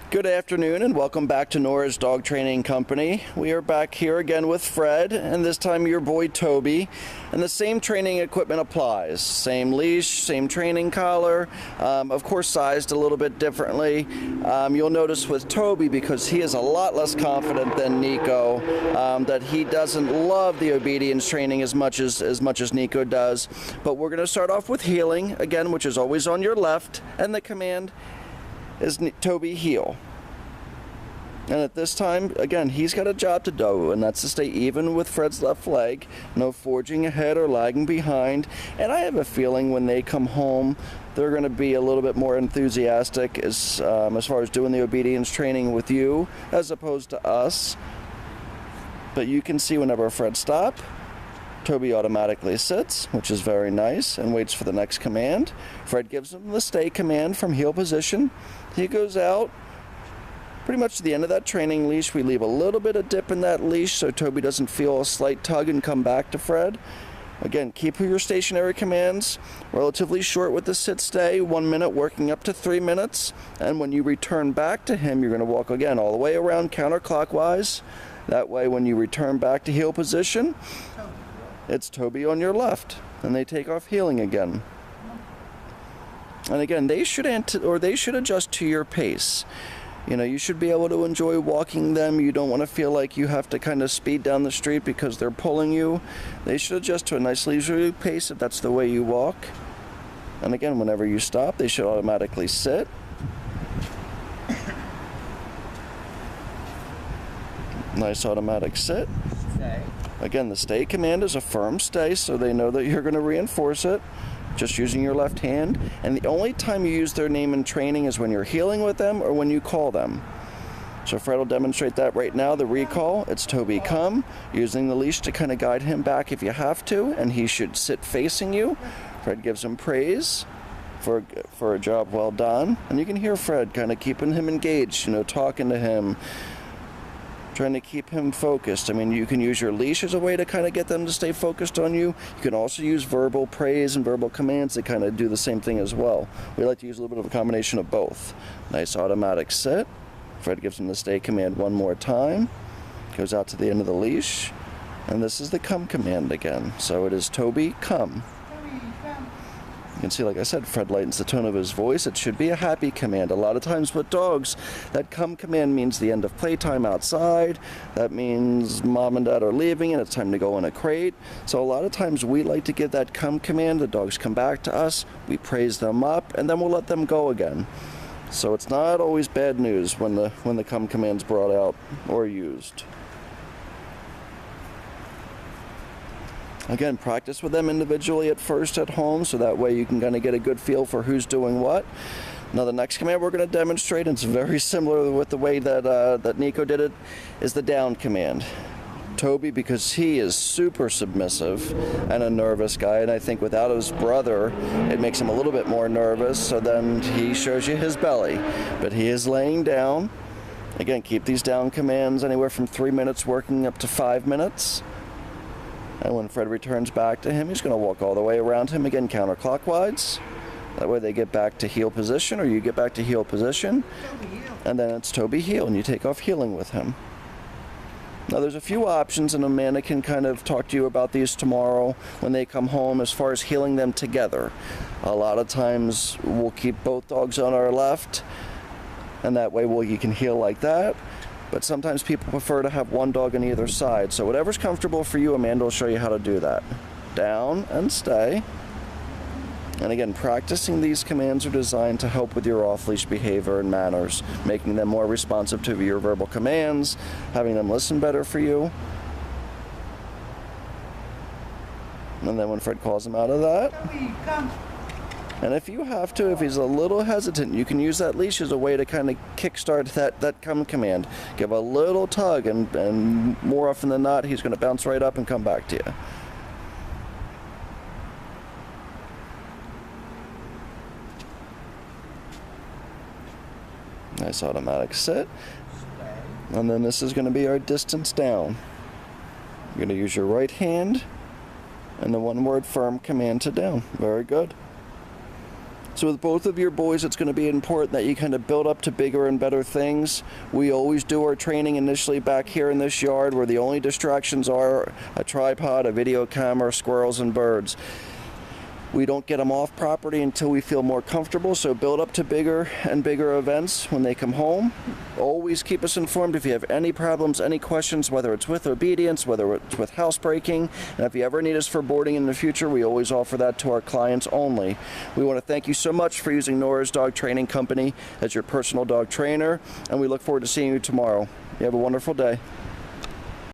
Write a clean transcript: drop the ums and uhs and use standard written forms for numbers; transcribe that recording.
Good afternoon and welcome back to Nora's Dog Training Company. We are back here again with Fred, and this time your boy Toby. And the same training equipment applies. Same leash, same training collar, of course sized a little bit differently. You'll notice with Toby, because he is a lot less confident than Nico, that he doesn't love the obedience training as much as Nico does. But we're going to start off with heeling, again, which is always on your left, and the command is Toby heel. And at this time, again, he's got a job to do, and that's to stay even with Fred's left leg, no forging ahead or lagging behind. And I have a feeling when they come home, they're going to be a little bit more enthusiastic as far as doing the obedience training with you, as opposed to us. But you can see whenever Fred stops, Toby automatically sits, which is very nice, and waits for the next command. Fred gives him the stay command from heel position. He goes out. Pretty much to the end of that training leash, we leave a little bit of dip in that leash so Toby doesn't feel a slight tug and come back to Fred. Again, keep your stationary commands relatively short with the sit stay, 1 minute working up to 3 minutes. And when you return back to him, you're going to walk again all the way around counterclockwise. That way when you return back to heel position, it's Toby on your left, and they take off heeling again. And again, they should adjust to your pace. You know, you should be able to enjoy walking them. You don't want to feel like you have to kind of speed down the street because they're pulling you. They should adjust to a nice leisurely pace if that's the way you walk. And again, whenever you stop, they should automatically sit. Nice automatic sit. Stay. Again, the stay command is a firm stay, so they know that you're going to reinforce it. Just using your left hand, and the only time you use their name in training is when you're heeling with them or when you call them. So Fred will demonstrate that right now. The recall, it's Toby come, using the leash to kind of guide him back if you have to, and he should sit facing you. Fred gives him praise for a job well done, and you can hear Fred kind of keeping him engaged, you know, talking to him, trying to keep him focused. I mean, you can use your leash as a way to kind of get them to stay focused on you. You can also use verbal praise and verbal commands that kind of do the same thing as well. We like to use a little bit of a combination of both. Nice automatic sit. Fred gives him the stay command one more time. Goes out to the end of the leash. And this is the come command again. So it is Toby, come. You can see, like I said, Fred lightens the tone of his voice. It should be a happy command. A lot of times with dogs, that come command means the end of playtime outside. That means mom and dad are leaving and it's time to go in a crate. So a lot of times we like to give that come command. The dogs come back to us, we praise them up, and then we'll let them go again. So it's not always bad news when the come command's brought out or used. Again, practice with them individually at first at home, so that way you can kind of get a good feel for who's doing what. Now the next command we're going to demonstrate, and it's very similar with the way that Nico did it, is the down command. Toby, because he is super submissive and a nervous guy, and I think without his brother, it makes him a little bit more nervous, so then he shows you his belly. But he is laying down. Again, keep these down commands anywhere from 3 minutes working up to 5 minutes. And when Fred returns back to him, he's going to walk all the way around him again counterclockwise. That way they get back to heel position, or you get back to heel position. And then it's Toby heel, and you take off heeling with him. Now there's a few options, and Amanda can kind of talk to you about these tomorrow when they come home as far as heeling them together. A lot of times we'll keep both dogs on our left, and that way you can heel like that. But sometimes people prefer to have one dog on either side. So whatever's comfortable for you, Amanda will show you how to do that. Down and stay. And again, practicing these commands are designed to help with your off-leash behavior and manners, making them more responsive to your verbal commands, having them listen better for you. And then when Fred calls him out of that, and if you have to, if he's a little hesitant, you can use that leash as a way to kind of kickstart that come command. Give a little tug, and more often than not, he's going to bounce right up and come back to you. Nice automatic sit. And then this is going to be our distance down. You're going to use your right hand and the one-word firm command to down. Very good. So with both of your boys, it's going to be important that you kind of build up to bigger and better things. We always do our training initially back here in this yard, where the only distractions are a tripod, a video camera, squirrels, and birds. We don't get them off property until we feel more comfortable, so build up to bigger and bigger events when they come home. Always keep us informed if you have any problems, any questions, whether it's with obedience, whether it's with housebreaking, and if you ever need us for boarding in the future, we always offer that to our clients only. We want to thank you so much for using Nora's Dog Training Company as your personal dog trainer, and we look forward to seeing you tomorrow. You have a wonderful day.